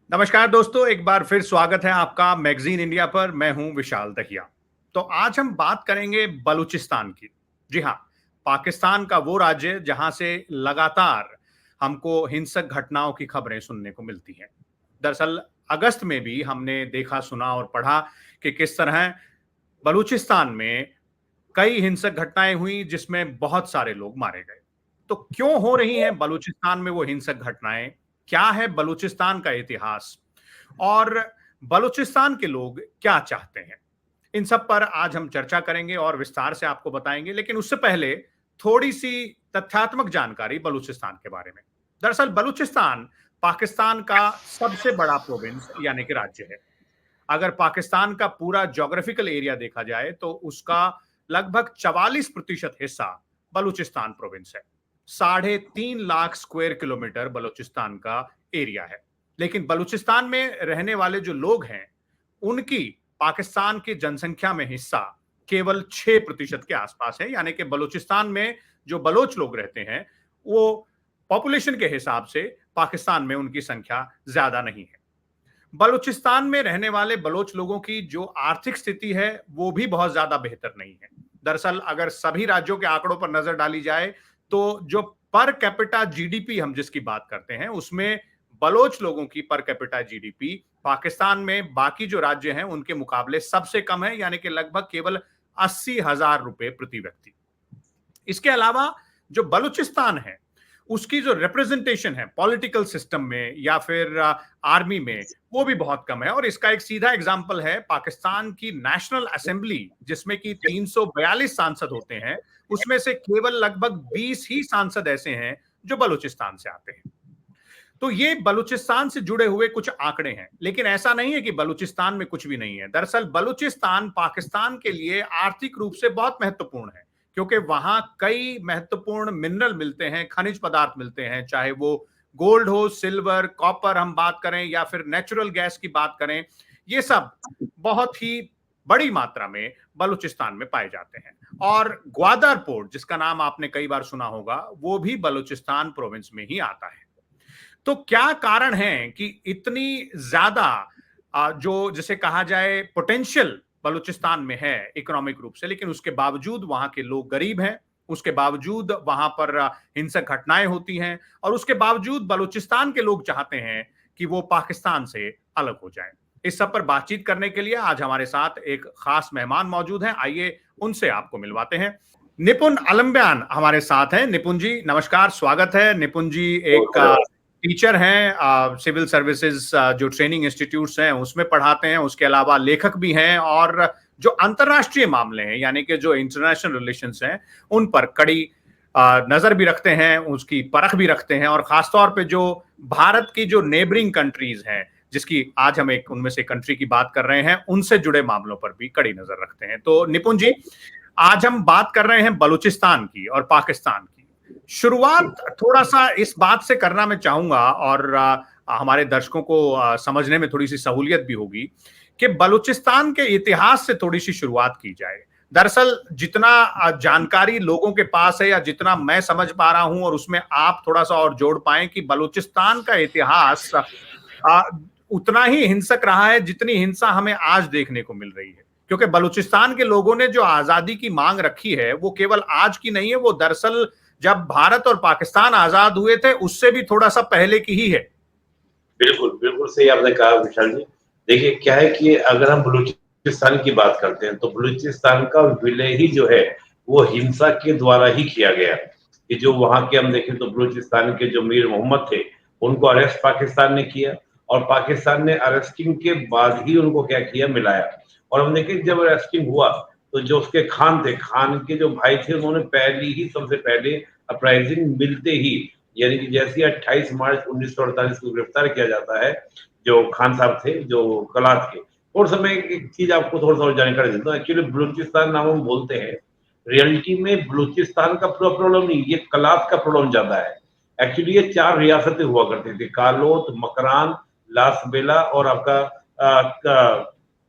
नमस्कार दोस्तों, एक बार फिर स्वागत है आपका मैगजीन इंडिया पर। मैं हूं विशाल दहिया। तो आज हम बात करेंगे बलूचिस्तान की। जी हाँ, पाकिस्तान का वो राज्य जहां से लगातार हमको हिंसक घटनाओं की खबरें सुनने को मिलती हैं। दरअसल अगस्त में भी हमने देखा, सुना और पढ़ा कि किस तरह बलूचिस्तान में कई हिंसक घटनाएं हुई जिसमें बहुत सारे लोग मारे गए। तो क्यों हो रही हैं बलूचिस्तान में वो हिंसक घटनाएं? क्या है बलूचिस्तान का इतिहास? और बलूचिस्तान के लोग क्या चाहते हैं? इन सब पर आज हम चर्चा करेंगे और विस्तार से आपको बताएंगे। लेकिन उससे पहले थोड़ी सी तथ्यात्मक जानकारी बलूचिस्तान के बारे में। दरअसल बलूचिस्तान पाकिस्तान का सबसे बड़ा प्रोविंस यानी कि राज्य है। अगर पाकिस्तान का पूरा ज्योग्राफिकल एरिया देखा जाए तो उसका लगभग 44% हिस्सा बलूचिस्तान प्रोविंस है। 3.5 लाख स्क्वायर किलोमीटर बलूचिस्तान का एरिया है। लेकिन बलूचिस्तान में रहने वाले जो लोग हैं, उनकी पाकिस्तान की जनसंख्या में हिस्सा केवल 6% के आसपास है। यानी कि बलूचिस्तान में जो बलोच लोग रहते हैं, वो पॉपुलेशन के हिसाब से पाकिस्तान में उनकी संख्या ज्यादा नहीं है। बलूचिस्तान में रहने वाले बलोच लोगों की जो आर्थिक स्थिति है, वो भी बहुत ज्यादा बेहतर नहीं है। दरअसल अगर सभी राज्यों के आंकड़ों पर नजर डाली जाए तो जो पर कैपिटा जीडीपी हम जिसकी बात करते हैं, उसमें बलोच लोगों की पर कैपिटा जीडीपी पाकिस्तान में बाकी जो राज्य हैं उनके मुकाबले सबसे कम है। यानी कि लगभग केवल 80,000 रुपए प्रति व्यक्ति। इसके अलावा जो बलूचिस्तान है, उसकी जो रिप्रेजेंटेशन है पॉलिटिकल सिस्टम में या फिर आर्मी में, वो भी बहुत कम है। और इसका एक सीधा एग्जांपल है पाकिस्तान की नेशनल असेंबली, जिसमें कि 342 सांसद होते हैं। उसमें से केवल लगभग 20 ही सांसद ऐसे हैं जो बलूचिस्तान से आते हैं। तो ये बलूचिस्तान से जुड़े हुए कुछ आंकड़े हैं। लेकिन ऐसा नहीं है कि बलूचिस्तान में कुछ भी नहीं है। दरअसल बलूचिस्तान पाकिस्तान के लिए आर्थिक रूप से बहुत महत्वपूर्ण है, क्योंकि वहां कई महत्वपूर्ण मिनरल मिलते हैं, खनिज पदार्थ मिलते हैं, चाहे वो गोल्ड हो, सिल्वर, कॉपर हम बात करें या फिर नेचुरल गैस की बात करें। ये सब बहुत ही बड़ी मात्रा में बलूचिस्तान में पाए जाते हैं। और ग्वादर पोर्ट, जिसका नाम आपने कई बार सुना होगा, वो भी बलूचिस्तान प्रोविंस में ही आता है। तो क्या कारण है कि इतनी ज्यादा जो जिसे कहा जाए पोटेंशियल बलूचिस्तान में है इकोनॉमिक रूप से, लेकिन उसके बावजूद वहां के लोग गरीब हैं, उसके बावजूद वहां पर हिंसक घटनाएं होती हैं, और उसके बावजूद बलूचिस्तान के लोग चाहते हैं कि वो पाकिस्तान से अलग हो जाए। इस सब पर बातचीत करने के लिए आज हमारे साथ एक खास मेहमान मौजूद हैं। आइए उनसे आपको मिलवाते हैं। निपुण अलम्ब्यान हमारे साथ हैं। निपुण जी नमस्कार, स्वागत है। निपुण जी एक टीचर हैं, सिविल सर्विसेज जो ट्रेनिंग इंस्टीट्यूट्स हैं उसमें पढ़ाते हैं। उसके अलावा लेखक भी हैं और जो अंतरराष्ट्रीय मामले हैं यानी कि जो इंटरनेशनल रिलेशंस हैं उन पर कड़ी नजर भी रखते हैं, उसकी परख भी रखते हैं। और खासतौर पे जो भारत की जो नेबरिंग कंट्रीज हैं, जिसकी आज हम एक उनमें से कंट्री की बात कर रहे हैं, उनसे जुड़े मामलों पर भी कड़ी नजर रखते हैं। तो निपुण जी, आज हम बात कर रहे हैं बलूचिस्तान की और पाकिस्तान की। शुरुआत थोड़ा सा इस बात से करना मैं चाहूंगा, और हमारे दर्शकों को समझने में थोड़ी सी सहूलियत भी होगी, कि बलूचिस्तान के इतिहास से थोड़ी सी शुरुआत की जाए। दरअसल जितना जानकारी लोगों के पास है या जितना मैं समझ पा रहा हूं, और उसमें आप थोड़ा सा और जोड़ पाएं कि बलूचिस्तान का इतिहास उतना ही हिंसक रहा है जितनी हिंसा हमें आज देखने को मिल रही है। क्योंकि बलूचिस्तान के लोगों ने जो आजादी की मांग रखी है वो केवल आज की नहीं है, वो दरअसल जब भारत और पाकिस्तान आजाद हुए थे उससे भी थोड़ा सा पहले की ही है। बिल्कुल, बिल्कुल सही आपने कहा विशाल जी। देखिए क्या है कि अगर हम बलूचिस्तान की बात करते हैं तो बलूचिस्तान का विलय ही जो है वो हिंसा के द्वारा ही किया गया। कि जो वहाँ के हम देखें तो बलूचिस्तान के जो मीर मोहम्मद थे, उनको अरेस्ट पाकिस्तान ने किया और पाकिस्तान ने अरेस्टिंग के बाद ही उनको क्या किया, मिलाया। और हम देखें जब अरेस्टिंग हुआ तो जो उसके खान थे, खान के जो भाई थे, उन्होंने पहली ही सबसे पहले अपराइजिंग मिलते ही, यानी कि जैसे 28 मार्च 1948 को गिरफ्तार किया जाता है, जो खान साहब थे जो कलात के। और समय एक चीज आपको थोड़ा सा जानकारी देता हूँ। एक्चुअली बलूचिस्तान नाम हम बोलते हैं, रियलिटी में बलूचिस्तान का पूरा प्रॉब्लम नहीं, ये कलात का प्रॉब्लम ज्यादा है। एक्चुअली ये 4 रियासतें हुआ करती थी, कालोत, मकरान, लास बेला और आपका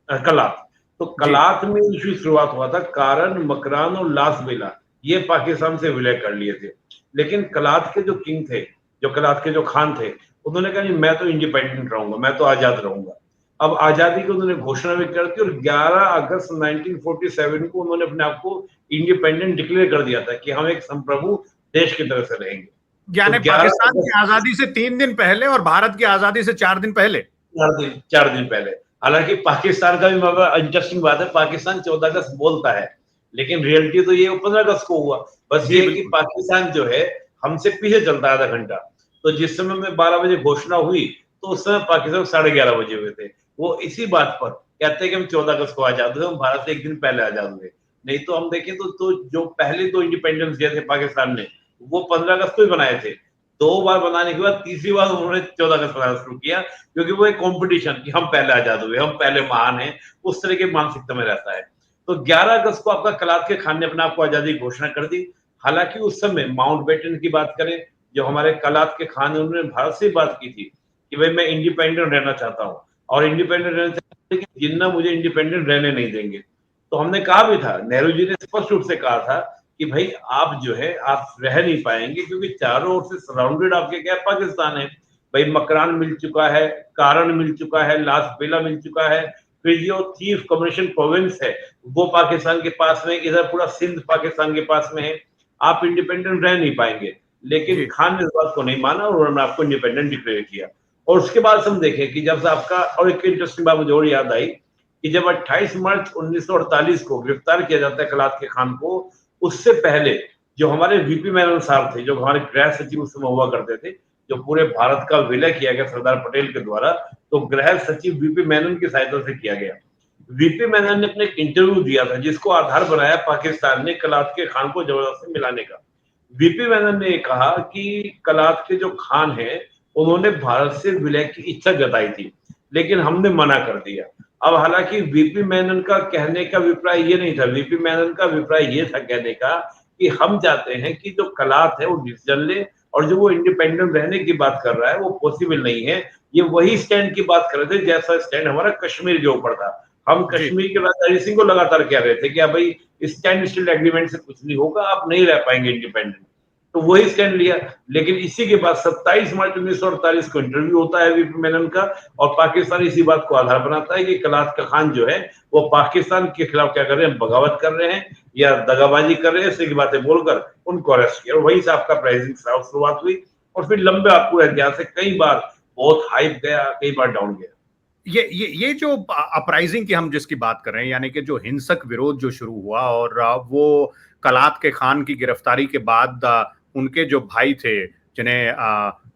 कलात। तो कलात में इशू शुरुआत हुआ था, कारण मकरान और लास बेला ये पाकिस्तान से विलय कर लिए थे। लेकिन कलात के जो किंग थे, जो कलात के जो खान थे, उन्होंने कहा नहीं मैं तो इंडिपेंडेंट रहूंगा, मैं तो आजाद रहूंगा। अब आजादी की उन्होंने घोषणा भी कर दी और 11 अगस्त 1947 को उन्होंने अपने आप को इंडिपेंडेंट डिक्लेयर कर दिया था कि हम एक संप्रभु देश की तरह से रहेंगे। तो यानी 11 पाकिस्तान की अगस्त आजादी से 3 दिन पहले और भारत की आजादी से 4 दिन पहले। 4 दिन पहले। हालांकि पाकिस्तान का भी मगर इंटरेस्टिंग बात है, पाकिस्तान 14 अगस्त बोलता है, लेकिन रियलिटी तो ये 15 अगस्त को हुआ। बस जी ये है कि बिल्कुल। पाकिस्तान जो है हमसे पीछे चलता है आधा घंटा। तो जिस समय में 12 बजे घोषणा हुई तो उस समय पाकिस्तान 11:30 बजे हुए थे। वो इसी बात पर कहते हैं कि हम 14 अगस्त को आजाद हुए, हम भारत से एक दिन पहले आजाद हुए। नहीं तो हम देखें तो जो पहले 2 इंडिपेंडेंस डे थे पाकिस्तान ने, वो 15 अगस्त को ही बनाए थे। 2 बार बनाने के बाद तीसरी बार उन्होंने 14 अगस्त बनाना शुरू किया, क्योंकि वो एक कंपटीशन कि हम पहले आजाद हुए, हम पहले महान हैं, उस तरह के मानसिकता में रहता है। तो 11 अगस्त को आपका कलात के खान ने अपने आप को आजादी की घोषणा कर दी। हालांकि उस समय माउंटबेटन की बात करें, जो हमारे कलात के खान ने, उन्होंने भारत से बात की थी कि भाई मैं इंडिपेंडेंट रहना चाहता हूँ और इंडिपेंडेंट रहना चाहता हूँ, लेकिन जिन्ना मुझे इंडिपेंडेंट रहने नहीं देंगे। तो हमने कहा भी था, नेहरू जी ने स्पष्ट रूप से कहा था कि भाई आप जो है आप रह नहीं पाएंगे, क्योंकि चारों ओर से सराउंडेड आपके क्या पाकिस्तान है। भाई मकरान मिल चुका है, कारण मिल चुका है, लास बेला मिल चुका है, फिर जो चीफ कमिशन प्रोविंस है वो पाकिस्तान के पास में, इधर पूरा सिंध पाकिस्तान के पास में है। आप इंडिपेंडेंट रह नहीं पाएंगे। लेकिन जी खान ने इस बात को नहीं माना और उन्होंने आपको इंडिपेंडेंट डिक्लेयर किया। और उसके बाद हम देखें कि जब से आपका, और एक इंटरेस्टिंग बात मुझे और याद आई कि जब 28 मार्च 1948 को गिरफ्तार किया जाता है कलात के खान को, उससे पहले जो हमारे वीपी मेनन साहब थे, जो हमारे गृह सचिव उस समय हुआ करते थे, जो पूरे भारत का विलय किया गया सरदार पटेल के द्वारा, तो गृह सचिव वीपी मेनन की सहायता से किया गया। वीपी मेनन ने अपने एक इंटरव्यू दिया था जिसको आधार बनाया पाकिस्तान ने कलात के खान को जबरदस्ती मिलाने का। वीपी मेनन ने कहा कि कलात के जो खान हैं उन्होंने भारत से विलय की इच्छा जताई थी, लेकिन हमने मना कर दिया। अब हालांकि वीपी मेनन का कहने का अभिप्राय ये नहीं था, वीपी मेनन का अभिप्राय ये था कहने का कि हम चाहते हैं कि जो कलात है वो डिसीजन ले, और जो वो इंडिपेंडेंट रहने की बात कर रहा है वो पॉसिबल नहीं है। ये वही स्टैंड की बात कर रहे थे जैसा स्टैंड हमारा कश्मीर के ऊपर था। हम जी। कश्मीर के राजा हरि सिंह को लगातार कह रहे थे कि भाई स्टैंड स्टिल एग्रीमेंट से कुछ नहीं होगा, आप नहीं रह पाएंगे इंडिपेंडेंट। तो वही स्टैंड लिया। लेकिन इसी के बाद 27 मार्च 1948 को इंटरव्यू होता है वीपी मेनन का, और पाकिस्तान इसी बात को आधार बनाता है कि कलात का खान जो है वो पाकिस्तान के खिलाफ क्या कर रहे हैं, बगावत कर रहे हैं या दगाबाजी कर रहे हैं, इस तरह की बातें बोलकर उनको अरेस्ट किया। और वहीं से आपका प्राइसिंग शुरुआत हुई, और फिर लंबे आपको इतिहास से कई बार बहुत हाइप गया, कई बार डाउन गया। ये जो अपराइजिंग की हम जिसकी बात कर रहे हैं, यानी कि जो हिंसक विरोध जो शुरू हुआ, और वो कलात के खान की गिरफ्तारी के बाद उनके जो भाई थे, जिन्हें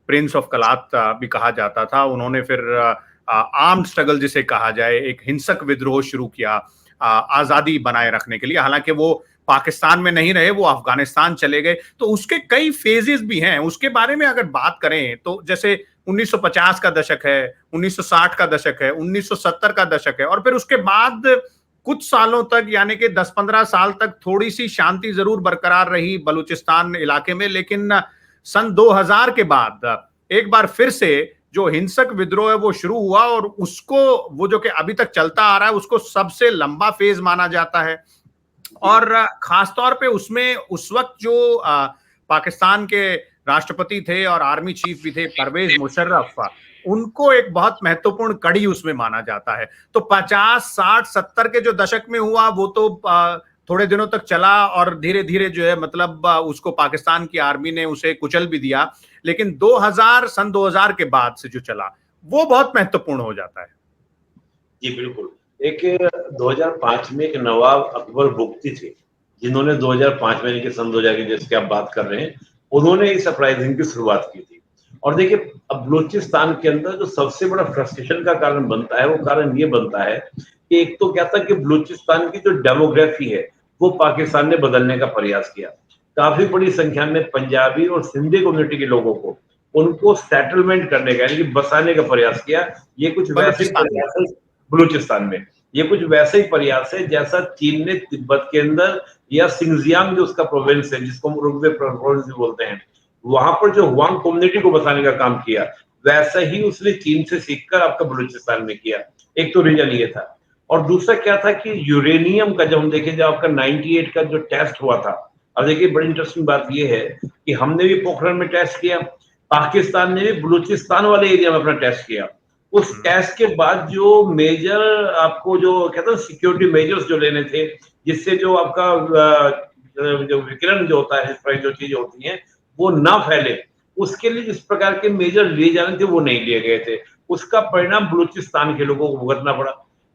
प्रिंस ऑफ कलात भी कहा जाता था, उन्होंने फिर आर्म्ड स्ट्रगल जिसे कहा जाए, एक हिंसक विद्रोह शुरू किया आजादी बनाए रखने के लिए। हालांकि वो पाकिस्तान में नहीं रहे, वो अफगानिस्तान चले गए। तो उसके कई फेजेस भी हैं। उसके बारे में अगर बात करें तो जैसे 1950 का दशक है, 1960 का दशक है, 1970 का दशक है, और फिर उसके बाद कुछ सालों तक, यानी कि 10-15 साल तक थोड़ी सी शांति जरूर बरकरार रही बलूचिस्तान इलाके में। लेकिन सन 2000 के बाद एक बार फिर से जो हिंसक विद्रोह है वो शुरू हुआ, और उसको, वो जो कि अभी तक चलता आ रहा है, उसको सबसे लंबा फेज माना जाता है। और खासतौर पे उसमें उस वक्त जो पाकिस्तान के राष्ट्रपति थे और आर्मी चीफ भी थे, परवेज मुशर्रफ, उनको एक बहुत महत्वपूर्ण कड़ी उसमें माना जाता है। तो 50, 60, 70 के जो दशक में हुआ वो तो थोड़े दिनों तक चला, और धीरे धीरे जो है मतलब उसको पाकिस्तान की आर्मी ने उसे कुचल भी दिया। लेकिन सन 2000 के बाद से जो चला वो बहुत महत्वपूर्ण हो जाता है। जी बिल्कुल। एक 2005 में एक नवाब अकबर बुगटी थे, जिन्होंने 2005 में, सन 2000 की जिसकी आप बात कर रहे हैं, उन्होंने इस अपराइजिंग की शुरुआत की थी। और देखिए, अब बलूचिस्तान के अंदर जो सबसे बड़ा फ्रस्ट्रेशन का कारण बनता है, वो कारण ये बनता है कि एक तो क्या था कि बलूचिस्तान की जो डेमोग्राफी है वो पाकिस्तान ने बदलने का प्रयास किया। काफी बड़ी संख्या में पंजाबी और सिंधी कम्युनिटी के लोगों को, उनको सेटलमेंट करने का, यानी कि बसाने का प्रयास किया। ये कुछ वैसे प्रयास है बलूचिस्तान में, ये कुछ वैसे ही प्रयास है जैसा चीन ने तिब्बत के अंदर, या सिंगजियांग जो उसका प्रोविंस है, जिसको हम रुग्वे प्रोविंस भी बोलते हैं, वहां पर जो हुआंग कम्युनिटी को बसाने का काम किया, वैसा ही उसने चीन से सीखकर आपका बलूचिस्तान में किया। एक तो रीजन ये था। और दूसरा क्या था कि यूरेनियम का, जब हम देखें, जब आपका 98 का जो टेस्ट हुआ था, अब देखिए बड़ी इंटरेस्टिंग बात ये है कि हमने भी पोखरण में टेस्ट किया। पाकिस्तान ने भी बलूचिस्तान वाले एरिया में अपना टेस्ट किया। उस टेस्ट के बाद जो मेजर आपको जो कहते हैं सिक्योरिटी मेजर्स जो लेने थे, जिससे जो आपका जो विकिरण जो होता है, जो चीजें होती हैं वो ना फैले, उसके लिए जिस प्रकार के मेजर लिए जाने थे वो नहीं लिए गए थे। उसका परिणाम बलूचिस्तान के लोगों को भुगतना पड़ा।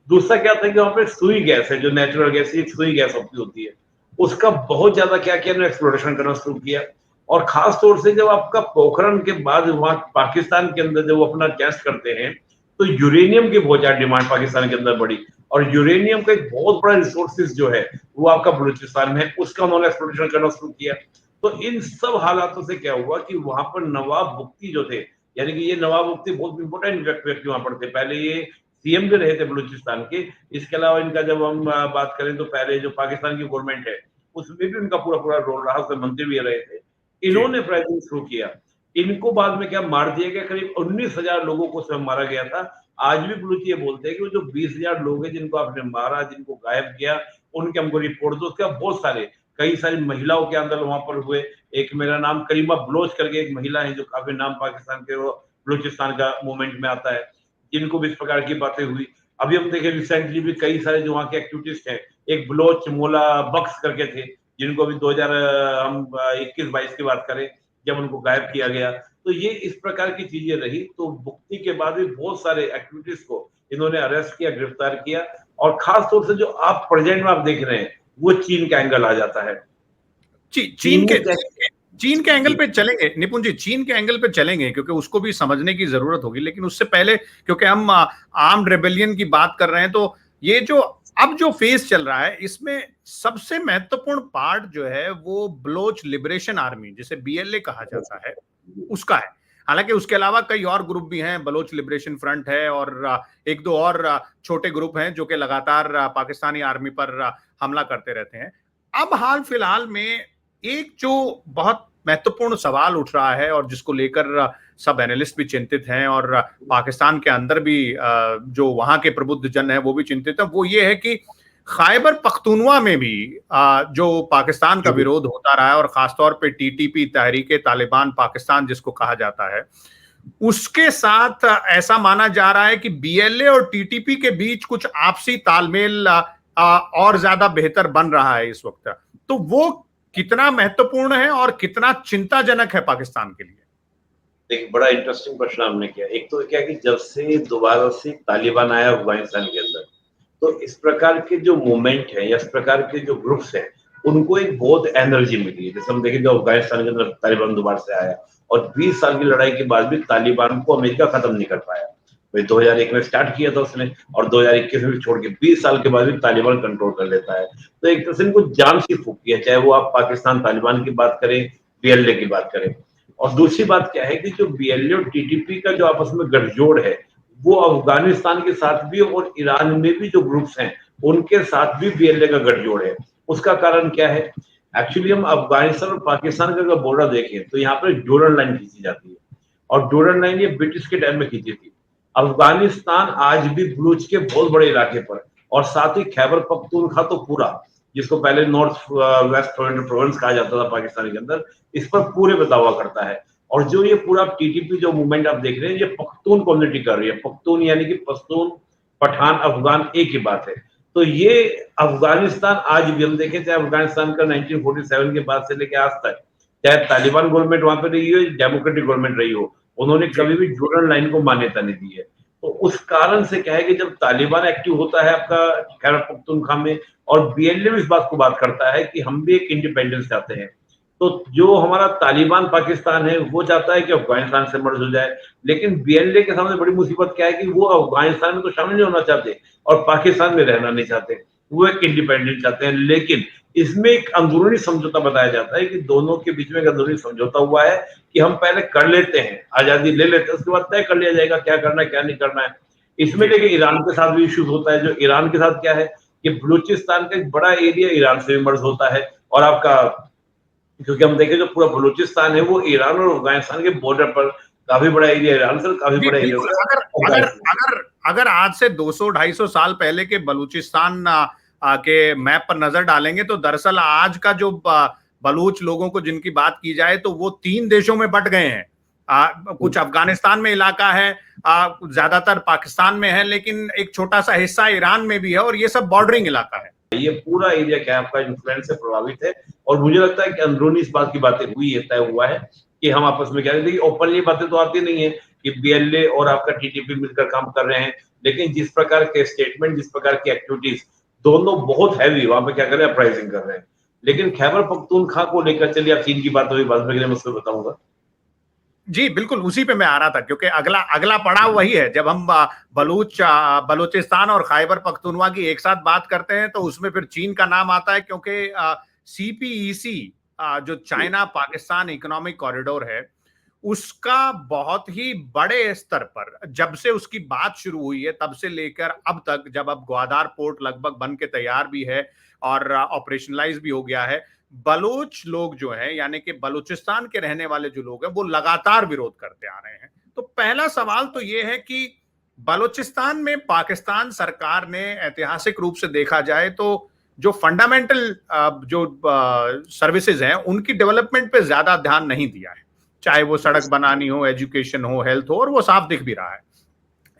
दूसरा क्या था कि वहां पे सुई गैस है, जो नेचुरल गैस एक सुई गैस होती है, उसका बहुत ज्यादा क्या किया, एक्सप्लोरेशन करना शुरू किया। और खास तौर से जब आपका पोखरण के बाद वहां पाकिस्तान के अंदर जब वो अपना टेस्ट करते हैं, तो यूरेनियम की बहुत ज्यादा डिमांड पाकिस्तान के अंदर बढ़ी। और यूरेनियम का एक बहुत बड़ा रिसोर्सेज जो है वो आपका बलूचिस्तान में है, उसका उन्होंने एक्सप्लोरेशन करना शुरू किया। तो इन सब हालातों से क्या हुआ कि वहां पर नवाब मुफ्ती जो थे, यानी कि ये नवाब मुफ्ती बहुत इंपॉर्टेंट व्यक्ति वहां पर थे। पहले ये सीएम भी रहे थे बलूचिस्तान के। इसके अलावा इनका जब हम बात करें तो पहले जो पाकिस्तान की गवर्नमेंट है उसमें भी उनका पूरा पूरा रोल रहा, उसमें मंत्री भी रहे थे। इन्होंने प्रयत्न शुरू किया। इनको बाद में क्या मार दिया गया, करीब 19,000 लोगों को उसमें मारा गया था। आज भी बलूची ये बोलते हैं कि वो जो 20,000 लोग हैं जिनको आपने मारा, जिनको गायब किया, उनके हमको रिपोर्ट दो। उसके बहुत सारे कई सारी महिलाओं के अंदर वहां पर हुए। एक मेरा नाम करीमा बलोच करके एक महिला है जो काफी नाम पाकिस्तान के वो बलूचिस्तान का मूवमेंट में आता है, जिनको भी इस प्रकार की बातें हुई। अभी हम देखें रिसेंटली भी कई सारे जो वहाँ के एक्टिविटिस्ट हैं, एक बलोच मोला बख्श करके थे, जिनको अभी 2000 हम 21-22 की बात करें जब उनको गायब किया गया। तो ये इस प्रकार की चीजें रही। तो मुक्ति के बाद भी बहुत सारे एक्टिविटीज को इन्होंने अरेस्ट किया, गिरफ्तार किया। और खास तौर से जो आप प्रेजेंट में आप देख रहे हैं वो चीन का एंगल आ जाता है। चीन के एंगल पे चलेंगे निपुण जी, चीन के एंगल पे चलेंगे क्योंकि उसको भी समझने की जरूरत होगी। लेकिन उससे पहले क्योंकि हम आर्म्ड रेबेलियन की बात कर रहे हैं, तो ये जो अब जो फेज चल रहा है इसमें सबसे महत्वपूर्ण पार्ट जो है वो बलोच लिबरेशन आर्मी, जिसे बीएलए कहा जाता है, उसका है। हालांकि उसके अलावा कई और ग्रुप भी हैं, बलोच लिबरेशन फ्रंट है और एक दो और छोटे ग्रुप हैं जो कि लगातार पाकिस्तानी आर्मी पर हमला करते रहते हैं। अब हाल फिलहाल में एक जो बहुत महत्वपूर्ण सवाल उठ रहा है और जिसको लेकर सब एनालिस्ट भी चिंतित हैं और पाकिस्तान के अंदर भी जो वहां के प्रबुद्ध जन हैं वो भी चिंतित हैं, वो ये है कि खैबर पख्तूनवा में भी जो पाकिस्तान का विरोध होता रहा है और खासतौर पे टीटीपी, तहरीके तालिबान पाकिस्तान जिसको कहा जाता है, उसके साथ ऐसा माना जा रहा है कि बीएलए और टीटीपी के बीच कुछ आपसी तालमेल और ज्यादा बेहतर बन रहा है इस वक्त। तो वो कितना महत्वपूर्ण है और कितना चिंताजनक है पाकिस्तान के लिए? एक बड़ा इंटरेस्टिंग प्रश्न आपने किया। एक तो क्या कि जब से दोबारा से तालिबान आया अफगानिस्तान के अंदर, तो इस प्रकार के जो मूवमेंट है या इस प्रकार के जो ग्रुप्स हैं, उनको एक बहुत एनर्जी मिली है। जैसे हम देखें जो अफगानिस्तान के अंदर तालिबान दोबारा से आया और 20 साल की लड़ाई के बाद भी तालिबान को अमेरिका खत्म नहीं कर पाया। भाई 2001 में स्टार्ट किया था उसने और 2021 में छोड़ के 20 साल के बाद भी तालिबान कंट्रोल कर लेता है। तो एक तरह से इनको जान सी फूक किया, चाहे वो आप पाकिस्तान तालिबान की बात करें, बीएलए की बात करें। और दूसरी बात क्या है कि जो बीएलए और टीटीपी का जो आपस में गठजोड़ है, वो अफगानिस्तान के साथ भी और ईरान में भी जो ग्रुप्स हैं उनके साथ भी बीएलए का गठजोड़ है। उसका कारण क्या है? एक्चुअली हम अफगानिस्तान और पाकिस्तान का अगर बॉर्डर देखें तो यहाँ पर डोरन लाइन खींची जाती है और डोरन लाइन ये ब्रिटिश के टाइम में खींची थी। अफगानिस्तान आज भी बलूच के बहुत बड़े इलाके पर और साथ ही खैबर पख्तूनख्वा तो पूरा, जिसको पहले नॉर्थ वेस्ट प्रोविंस कहा जाता था पाकिस्तान के अंदर, इस पर पूरे पे दावा करता है। और जो ये पूरा टीटीपी जो मूवमेंट आप देख रहे हैं, ये पख्तून कम्युनिटी कर रही है। पख्तून यानी कि पश्तून, पठान, अफगान एक ही बात है। तो ये अफगानिस्तान आज भी हम देखें, चाहे अफगानिस्तान का 1947 के बाद से लेकर आज तक, चाहे तालिबान गवर्नमेंट वहां पर रही हो, डेमोक्रेटिक गवर्नमेंट रही हो, उन्होंने कभी भी डोरन लाइन को मान्यता नहीं दी है। तो उस कारण से क्या है कि जब तालिबान एक्टिव होता है आपका खैबर पख्तूनख्वा में, और बीएलए भी इस बात को बात करता है कि हम भी एक इंडिपेंडेंस चाहते हैं, तो जो हमारा तालिबान पाकिस्तान है वो चाहता है कि अफगानिस्तान से मर्ज हो जाए। लेकिन बीएलए के सामने बड़ी मुसीबत क्या है कि वो अफगानिस्तान में तो शामिल नहीं होना चाहते और पाकिस्तान में रहना नहीं चाहते, वो एक इंडिपेंडेंट चाहते हैं। लेकिन इसमें एक अंदरूनी समझौता बताया जाता है कि दोनों के बीच में एक अंदरूनी समझौता हुआ है कि हम पहले कर लेते हैं, आजादी ले लेते हैं, उसके बाद तय कर लिया जाएगा क्या करना है क्या नहीं करना है। इसमें लेकिन ईरान के साथ भी इश्यूज होता है। जो ईरान के साथ क्या है कि बलूचिस्तान का एक बड़ा एरिया ईरान से भी मर्ज होता है और आपका, क्योंकि हम देखें जो पूरा बलूचिस्तान है वो ईरान और अफगानिस्तान के बॉर्डर पर काफी बड़ा एरिया ईरान से, काफी बड़ा एरिया। अगर आज से 200-250 साल पहले के बलूचिस्तान के मैप पर नजर डालेंगे तो दरअसल आज का जो बलूच लोगों को जिनकी बात की जाए तो वो 3 देशों में बट गए हैं। कुछ अफगानिस्तान में इलाका है, ज्यादातर पाकिस्तान में है, लेकिन एक छोटा सा हिस्सा ईरान में भी है, और ये सब बॉर्डरिंग इलाका है। ये पूरा एरिया क्या है आपका इन्फ्लुएंस से प्रभावित है। और मुझे लगता है कि अंदरूनी इस बात की बातें हुई है, तय हुआ है कि हम आपस में क्या है। देखिए ओपनली बातें तो आती नहीं है कि बीएलए और आपका टीटीपी मिलकर काम कर रहे हैं, लेकिन जिस प्रकार के स्टेटमेंट, जिस प्रकार की एक्टिविटीज, दोनों बहुत हैवी वहां पे क्या कर रहे हैं, अपराइजिंग कर रहे हैं। लेकिन खैबर पख्तूनख्वा को लेकर, चलिए आप चीन की बात हुई, बाद में मैं उसको बताऊंगा। जी बिल्कुल, उसी पे मैं आ रहा था, क्योंकि अगला अगला पड़ाव वही है। जब हम बलूचिस्तान और खैबर पख्तूनख्वा की एक साथ बात करते हैं तो उसमें फिर चीन का नाम आता है, क्योंकि सीपीईसी जो चाइना पाकिस्तान इकोनॉमिक कॉरिडोर है, उसका बहुत ही बड़े स्तर पर जब से उसकी बात शुरू हुई है तब से लेकर अब तक, जब अब ग्वादार पोर्ट लगभग बन के तैयार भी है और ऑपरेशनलाइज भी हो गया है, बलूच लोग जो हैं, यानी कि बलूचिस्तान के रहने वाले जो लोग हैं, वो लगातार विरोध करते आ रहे हैं। तो पहला सवाल तो ये है कि बलूचिस्तान में पाकिस्तान सरकार ने ऐतिहासिक रूप से देखा जाए तो जो फंडामेंटल जो सर्विसेज हैं उनकी डेवलपमेंट पे ज्यादा ध्यान नहीं दिया है, चाहे वो सड़क बनानी हो, एजुकेशन हो, हेल्थ हो, और वो साफ दिख भी रहा है।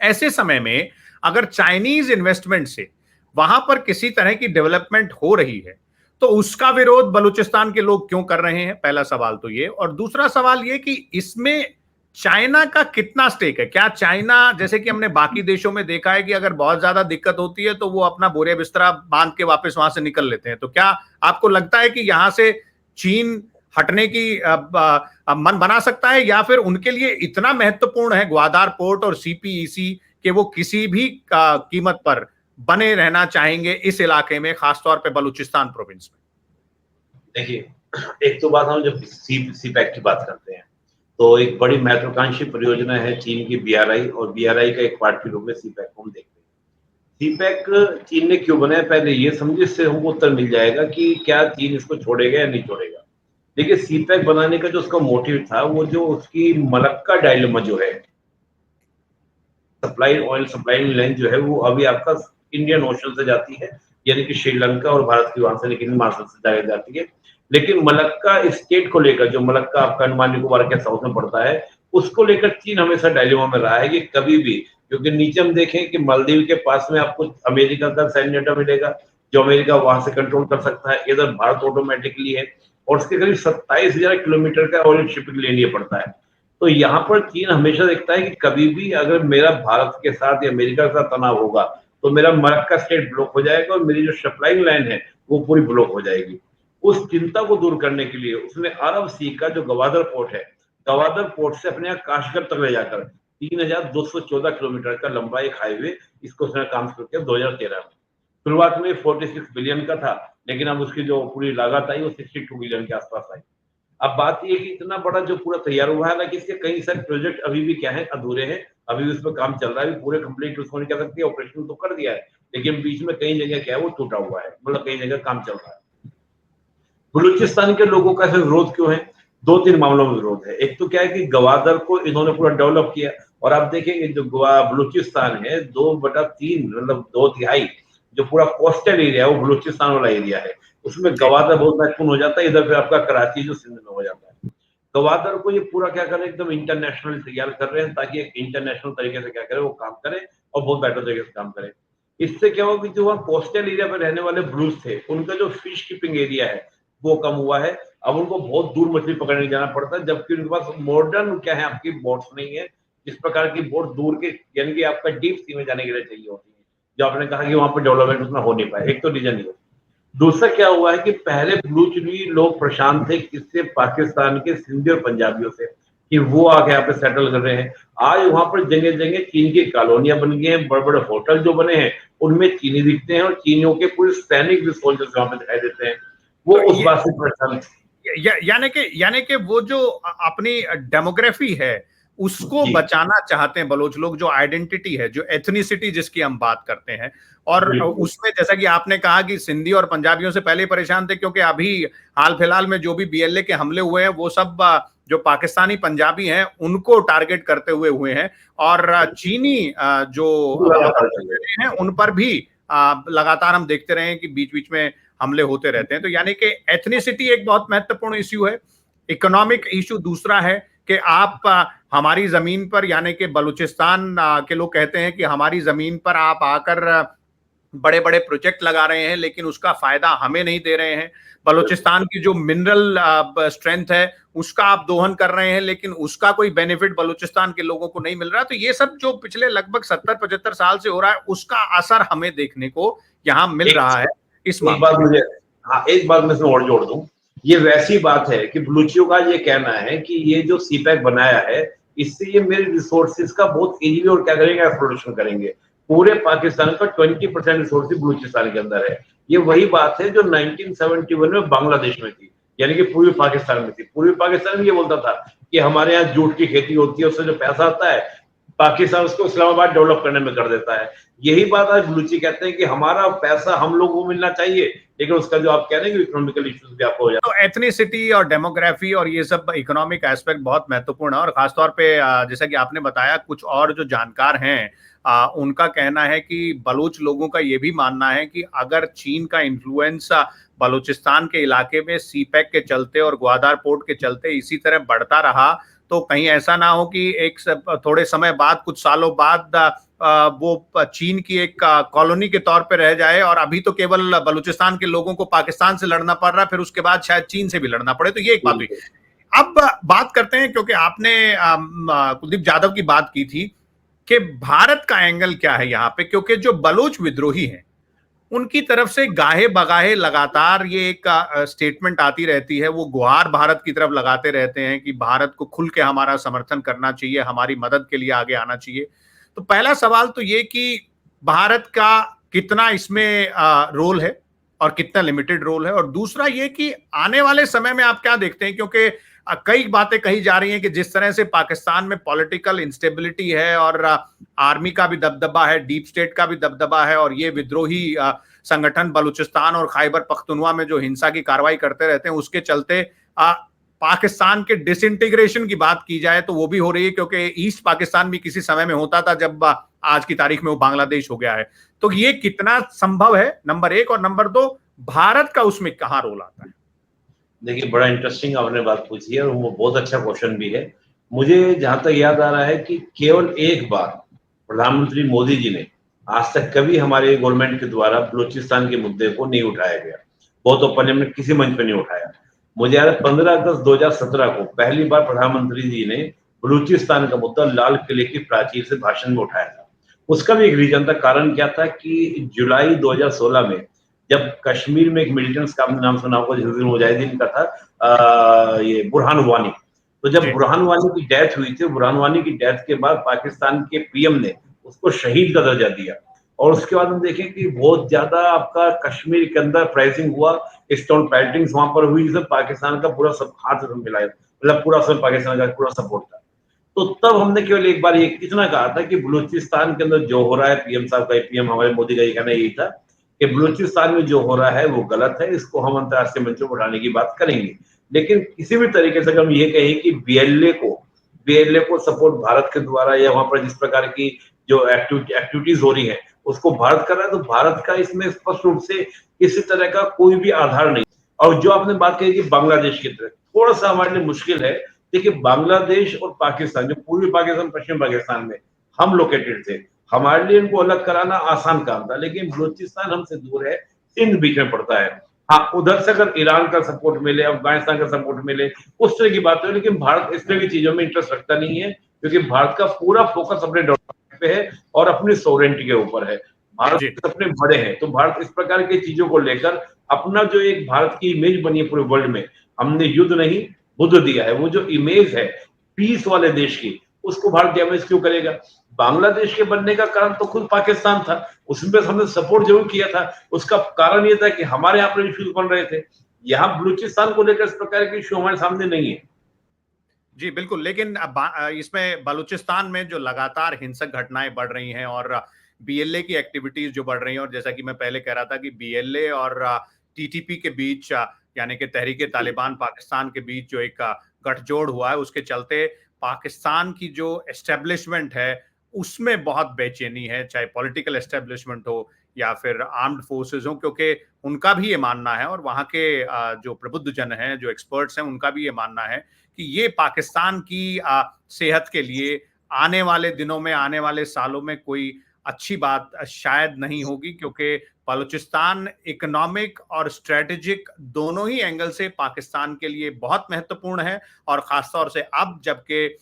ऐसे समय में अगर चाइनीज इन्वेस्टमेंट से वहां पर किसी तरह की डेवलपमेंट हो रही है तो उसका विरोध बलूचिस्तान के लोग क्यों कर रहे हैं, पहला सवाल तो ये। और दूसरा सवाल ये कि इसमें चाइना का कितना स्टेक है। क्या चाइना, जैसे कि हमने बाकी देशों में देखा है कि अगर बहुत ज्यादा दिक्कत होती है तो वो अपना बोरिया बिस्तरा बांध के वापस वहां से निकल लेते हैं, तो क्या आपको लगता है कि यहां से चीन हटने की मन बना सकता है, या फिर उनके लिए इतना महत्वपूर्ण है ग्वादार पोर्ट और सीपीईसी कि वो किसी भी कीमत पर बने रहना चाहेंगे इस इलाके में, खासतौर पे बलूचिस्तान प्रोविंस में? देखिए, एक तो बात, हम जब सीपैक की बात करते हैं तो एक बड़ी महत्वाकांक्षी परियोजना है चीन की बीआरआई, और बीआरआई का एक पार्ट के रूप में सीपैक को हम देखते हैं। सीपैक चीन ने क्यों बनाया, पहले ये समझे, इससे हमको उत्तर मिल जाएगा कि क्या चीन इसको छोड़ेगा या नहीं छोड़ेगा। देखिए सीपैक बनाने का जो उसका मोटिव था, वो जो उसकी मलक्का डायलेमा जो है, ऑयल सप्लाई लाइन जो है, वो अभी आपका इंडियन ओशन से जाती है, यानी कि श्रीलंका और भारत की वहां से, लेकिन हिमाचल से जाती है। लेकिन मलक्का स्टेट को लेकर, जो मलक्का आपका अंडमान निकोबार के साउथ में पड़ता है, उसको लेकर चीन हमेशा डायलेमा में रहा है कि कभी भी, क्योंकि नीचे हम देखें कि मालदीव के पास में आपको अमेरिका का सैन्य अड्डा मिलेगा, जो अमेरिका वहां से कंट्रोल कर सकता है। इधर भारत ऑटोमेटिकली है, और उसके करीब 27,000 किलोमीटर का ऑयल शिपिंग लेन ये पड़ता है। तो यहाँ पर चीन हमेशा देखता है कि कभी भी अगर मेरा भारत के साथ या अमेरिका के साथ तनाव होगा तो मेरा मलक्का स्टेट ब्लॉक हो जाएगा, और मेरी जो सप्लाइंग लाइन है वो पूरी ब्लॉक हो जाएगी। उस चिंता को दूर करने के लिए उसने अरब सी का जो गवादर पोर्ट है, गवादर पोर्ट से अपने यहाँ काशगर तक ले जाकर 3,214 किलोमीटर का लंबा एक हाईवे, इसको उसने काम शुरू किया 2013 में। शुरुआत में 46 बिलियन का था, लेकिन अब उसकी जो पूरी लागत आई वो 62 बिलियन के आसपास आई। अब बात ये कि इतना बड़ा जो पूरा तैयार हुआ है, हालांकि इसके कई सारे प्रोजेक्ट अभी भी क्या है, अधूरे हैं, अभी भी उस पर काम चल रहा है, पूरे कंप्लीट उसको नहीं कह सकते, ऑपरेशन तो कर दिया है, लेकिन बीच में कई जगह क्या है वो टूटा हुआ है, मतलब कई जगह काम चल रहा है। बलूचिस्तान के लोगों का ऐसे विरोध क्यों है? 2-3 मामलों में विरोध है। एक तो क्या है कि गवादर को इन्होंने पूरा डेवलप किया, और आप देखेंगे जो बलूचिस्तान है 2/3, मतलब 2/3 जो पूरा कोस्टल एरिया है वो बलूचिस्तान वाला एरिया है, उसमें गवादर बहुत महत्वपूर्ण हो जाता है। इधर फिर आपका कराची जो सिंध में हो जाता है। गवादर को ये पूरा क्या कर रहे हैं, एकदम इंटरनेशनल तैयार कर रहे हैं, ताकि एक इंटरनेशनल तरीके से क्या करे, वो काम करे और बहुत बेटर तरीके से काम करे। इससे क्या होगा कि जो वहाँ कोस्टल एरिया पर रहने वाले ब्लूज थे, उनका जो फिश कीपिंग एरिया है वो कम हुआ है। अब उनको बहुत दूर मछली पकड़ने जाना पड़ता है, जबकि उनके पास मॉडर्न क्या है, आपकी बोट्स नहीं है, जिस प्रकार की बोट दूर के, यानी कि आपका डीप सी में जाने के लिए चाहिए होती है, जो आपने कहा कि वहां पर डेवलपमेंट उतना हो नहीं पाया। एक तो रीजन ये। दूसरा क्या हुआ है कि पहले ब्लूचवी लोग परेशान थे किससे, पाकिस्तान के सिंधी और पंजाबियों से, कि वो आके यहाँ पे सेटल कर रहे हैं। आज वहां पर जगह जगह चीन की कॉलोनियां बन गई हैं, बड़े बड़े होटल जो बने हैं उनमें चीनी दिखते हैं, और चीनियों के पूरे सैनिक भी सोल्जर्स वहां पे दिखाई देते हैं। वो तो उस बात से परेशान यानी कि वो जो अपनी डेमोग्राफी है उसको बचाना चाहते हैं बलोच लोग, जो आइडेंटिटी है, जो एथनिसिटी जिसकी हम बात करते हैं। और उसमें जैसा कि आपने कहा कि सिंधी और पंजाबियों से पहले परेशान थे, क्योंकि अभी हाल फिलहाल में जो भी बीएलए के हमले हुए हैं वो सब जो पाकिस्तानी पंजाबी हैं उनको टारगेट करते हुए हैं, और चीनी जो हैं उन पर भी लगातार हम देखते रहे हैं कि बीच बीच में हमले होते रहते हैं। तो यानी कि एथनिसिटी एक बहुत महत्वपूर्ण इश्यू है। इकोनॉमिक इश्यू दूसरा है कि आप हमारी जमीन पर, यानी कि बलूचिस्तान के लोग कहते हैं कि हमारी जमीन पर आप आकर बड़े बड़े प्रोजेक्ट लगा रहे हैं, लेकिन उसका फायदा हमें नहीं दे रहे हैं। बलूचिस्तान की जो मिनरल स्ट्रेंथ है उसका आप दोहन कर रहे हैं, लेकिन उसका कोई बेनिफिट बलूचिस्तान के लोगों को नहीं मिल रहा। तो ये सब जो पिछले लगभग 70-75 साल से हो रहा है, उसका असर हमें देखने को यहाँ मिल एक रहा है इस एक मामले बात मुझे, हाँ एक बात मैं इसमें और जोड़ दूं। ये वैसी बात है कि बलूचियों का ये कहना है कि ये जो सीपैक बनाया है, इससे ये मेरे रिसोर्सेज का बहुत इजीली और क्या करेंगे, एक्सप्लोरेशन करेंगे। पूरे पाकिस्तान का 20% रिसोर्सेज बलूचिस्तान के अंदर है। ये वही बात है जो 1971 में बांग्लादेश में थी, यानी कि पूर्वी पाकिस्तान में थी। पूर्वी पाकिस्तान में ये बोलता था कि हमारे यहाँ जूट की खेती होती है, उससे जो पैसा आता है पाकिस्तान उसको इस्लामाबाद डेवलप करने में कर देता है। यही बात आज बलूची कहते हैं कि हमारा पैसा हम लोगों को मिलना चाहिए, लेकिन उसका जो आप कह रहे हैं इकोनॉमिकल इश्यूज भी आपको हो जाए। तो एथनिसिटी और डेमोग्राफी और ये सब इकोनॉमिक एस्पेक्ट बहुत महत्वपूर्ण है। और खासतौर पे जैसा कि आपने बताया, कुछ और जो जानकार हैं उनका कहना है कि बलूच लोगों का ये भी मानना है कि अगर चीन का इन्फ्लुएंस बलूचिस्तान के इलाके में सीपैक के चलते और ग्वादार पोर्ट के चलते इसी तरह बढ़ता रहा, तो कहीं ऐसा ना हो कि थोड़े समय बाद, कुछ सालों बाद वो चीन की एक कॉलोनी के तौर पे रह जाए, और अभी तो केवल बलूचिस्तान के लोगों को पाकिस्तान से लड़ना पड़ रहा है, फिर उसके बाद शायद चीन से भी लड़ना पड़े। तो ये एक बात हुई। अब बात करते हैं, क्योंकि आपने कुलदीप यादव की बात की थी कि भारत का एंगल क्या है यहाँ पे, क्योंकि जो बलोच विद्रोही हैं उनकी तरफ से गाहे बगाहे लगातार ये एक स्टेटमेंट आती रहती है, वो गुहार भारत की तरफ लगाते रहते हैं कि भारत को खुल के हमारा समर्थन करना चाहिए, हमारी मदद के लिए आगे आना चाहिए। तो पहला सवाल तो ये कि भारत का कितना इसमें रोल है और कितना लिमिटेड रोल है, और दूसरा ये कि आने वाले समय में आप क्या देखते हैं, क्योंकि कई बातें कही जा रही हैं कि जिस तरह से पाकिस्तान में पॉलिटिकल इंस्टेबिलिटी है और आर्मी का भी दबदबा है, डीप स्टेट का भी दबदबा है, और ये विद्रोही संगठन बलूचिस्तान और खैबर पख्तूनवा में जो हिंसा की कार्रवाई करते रहते हैं, उसके चलते पाकिस्तान के डिसइंटीग्रेशन की बात की जाए तो वो भी हो रही है, क्योंकि ईस्ट पाकिस्तान भी किसी समय में होता था जब आज की तारीख में वो बांग्लादेश हो गया है। तो ये कितना संभव है, नंबर एक, और नंबर दो, भारत का उसमें कहाँ रोल आता है? देखिए, बड़ा इंटरेस्टिंग आपने बात पूछी है और वो बहुत अच्छा क्वेश्चन भी है। मुझे जहां तक याद आ रहा है कि केवल एक बार प्रधानमंत्री मोदी जी ने आज तक कभी हमारे गवर्नमेंट के द्वारा बलूचिस्तान के मुद्दे को नहीं उठाया गया, बहुत ओपन में किसी मंच पे नहीं उठाया। मुझे याद है 15 अगस्त 2017 को पहली बार प्रधानमंत्री जी ने बलूचिस्तान का मुद्दा लाल किले की प्राचीर से भाषण में उठाया था। उसका भी एक रीजन था, कारण क्या था कि जुलाई 2016 में जब कश्मीर में एक मिलिटेंट्स का आपने नाम सुना होगा, जिस मुजाहिदीन का था ये बुरहान वानी। तो जब बुरहान वानी की डेथ हुई थी, बुरहान वानी की डेथ के बाद पाकिस्तान के पीएम ने उसको शहीद का दर्जा दिया, और उसके बाद हम देखें कि बहुत ज्यादा आपका कश्मीर के अंदर प्राइसिंग हुआ, स्टोन पेल्टिंग्स वहां पर हुई, सब पाकिस्तान का पूरा सब हाथ मिलाया, मतलब पूरा सब पाकिस्तान का पूरा सपोर्ट था। तो तब हमने केवल एक बार ये इतना कहा था कि बलूचिस्तान के अंदर जो हो रहा है, पीएम साहब का, पीएम हमारे मोदी का ये कहना यही था कि बलूचिस्तान में जो हो रहा है वो गलत है, इसको हम अंतर्राष्ट्रीय मंचों पर उठाने की बात करेंगे। लेकिन किसी भी तरीके से हम ये कहें कि बीएलए को सपोर्ट भारत के द्वारा या वहां पर जिस प्रकार की जो एक्टिविटीज हो रही है उसको भारत कर रहा है, तो भारत का इसमें स्पष्ट रूप से किसी तरह का कोई भी आधार नहीं। और जो आपने बात कही कि बांग्लादेश की तरह, थोड़ा सा हमारे लिए मुश्किल है। देखिए, बांग्लादेश और पाकिस्तान, जो पूर्वी पाकिस्तान पश्चिम पाकिस्तान में हम लोकेटेड थे, हमारे लिए इनको अलग कराना आसान काम था। लेकिन बलूचिस्तान हमसे दूर है, सिंध बीच में पड़ता है। हाँ, उधर से अगर ईरान का सपोर्ट मिले, अफगानिस्तान का सपोर्ट मिले, उस तरह की बात है। लेकिन भारत इस तरह की चीजों में इंटरेस्ट रखता नहीं है, क्योंकि भारत का पूरा फोकस अपने डेवलपमेंट पे है और अपनी सोवरेनिटी के ऊपर है। भारत के अपने बड़े हैं, तो भारत इस प्रकार की चीजों को लेकर अपना जो एक भारत की इमेज बनी है पूरे वर्ल्ड में, हमने युद्ध नहीं बुद्ध दिया है, वो जो इमेज है पीस वाले देश की, उसको भारत डैमेज क्यों करेगा? बांग्लादेश के बनने का कारण तो खुद पाकिस्तान था, उसमें हमने सपोर्ट जरूर किया था। उसका कारण ये था कि हमारे यहाँ पर इश्यूज बन रहे थे। यहाँ बलूचिस्तान को लेकर इस प्रकार के इश्यू हमारे सामने नहीं है। जी बिल्कुल, लेकिन इसमें बलूचिस्तान में जो लगातार हिंसक घटनाएं बढ़ रही हैं और बीएलए की एक्टिविटीज जो बढ़ रही हैं, और जैसा कि मैं पहले कह रहा था कि बीएलए और टीटीपी के बीच, यानी कि तहरीक तालिबान पाकिस्तान के बीच जो एक गठजोड़ हुआ है, उसके चलते पाकिस्तान की जो एस्टेब्लिशमेंट है उसमें बहुत बेचैनी है, चाहे पॉलिटिकल एस्टेब्लिशमेंट हो या फिर आर्म्ड फोर्सेस हो, क्योंकि उनका भी ये मानना है और वहाँ के जो प्रबुद्ध जन हैं, जो एक्सपर्ट्स हैं, उनका भी ये मानना है कि ये पाकिस्तान की सेहत के लिए आने वाले दिनों में, आने वाले सालों में कोई अच्छी बात शायद नहीं होगी, क्योंकि बलूचिस्तान इकोनॉमिक और स्ट्रेटेजिक दोनों ही एंगल से पाकिस्तान के लिए बहुत महत्वपूर्ण है। और खासतौर से अब जबकि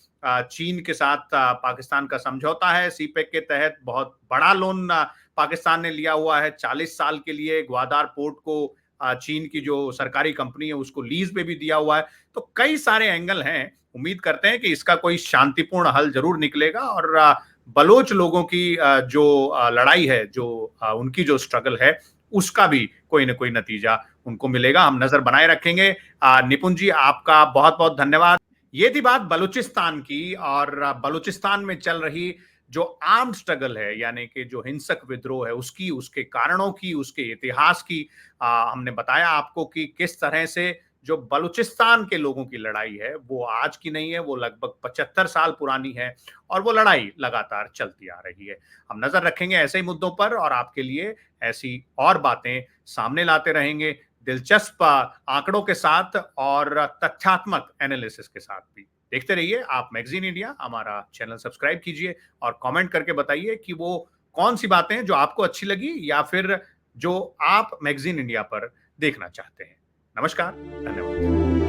चीन के साथ पाकिस्तान का समझौता है, सीपेक के तहत बहुत बड़ा लोन पाकिस्तान ने लिया हुआ है 40 साल के लिए, ग्वादार पोर्ट को चीन की जो सरकारी कंपनी है उसको लीज पे भी दिया हुआ है। तो कई सारे एंगल हैं, उम्मीद करते हैं कि इसका कोई शांतिपूर्ण हल जरूर निकलेगा और बलोच लोगों की जो लड़ाई है, जो उनकी जो स्ट्रगल है, उसका भी कोई ना कोई नतीजा उनको मिलेगा। हम नजर बनाए रखेंगे। निपुण जी, आपका बहुत बहुत धन्यवाद। ये थी बात बलूचिस्तान की, और बलूचिस्तान में चल रही जो आर्म्ड स्ट्रगल है, यानी कि जो हिंसक विद्रोह है, उसकी, उसके कारणों की, उसके इतिहास की हमने बताया आपको कि किस तरह से जो बलूचिस्तान के लोगों की लड़ाई है वो आज की नहीं है, वो लगभग 75 साल पुरानी है और वो लड़ाई लगातार चलती आ रही है। हम नजर रखेंगे ऐसे ही मुद्दों पर और आपके लिए ऐसी और बातें सामने लाते रहेंगे, दिलचस्प आंकड़ों के साथ और तथ्यात्मक एनालिसिस के साथ भी। देखते रहिए आप मैगजीन इंडिया, हमारा चैनल सब्सक्राइब कीजिए और कमेंट करके बताइए कि वो कौन सी बातें जो आपको अच्छी लगी या फिर जो आप मैगजीन इंडिया पर देखना चाहते हैं। नमस्कार, धन्यवाद।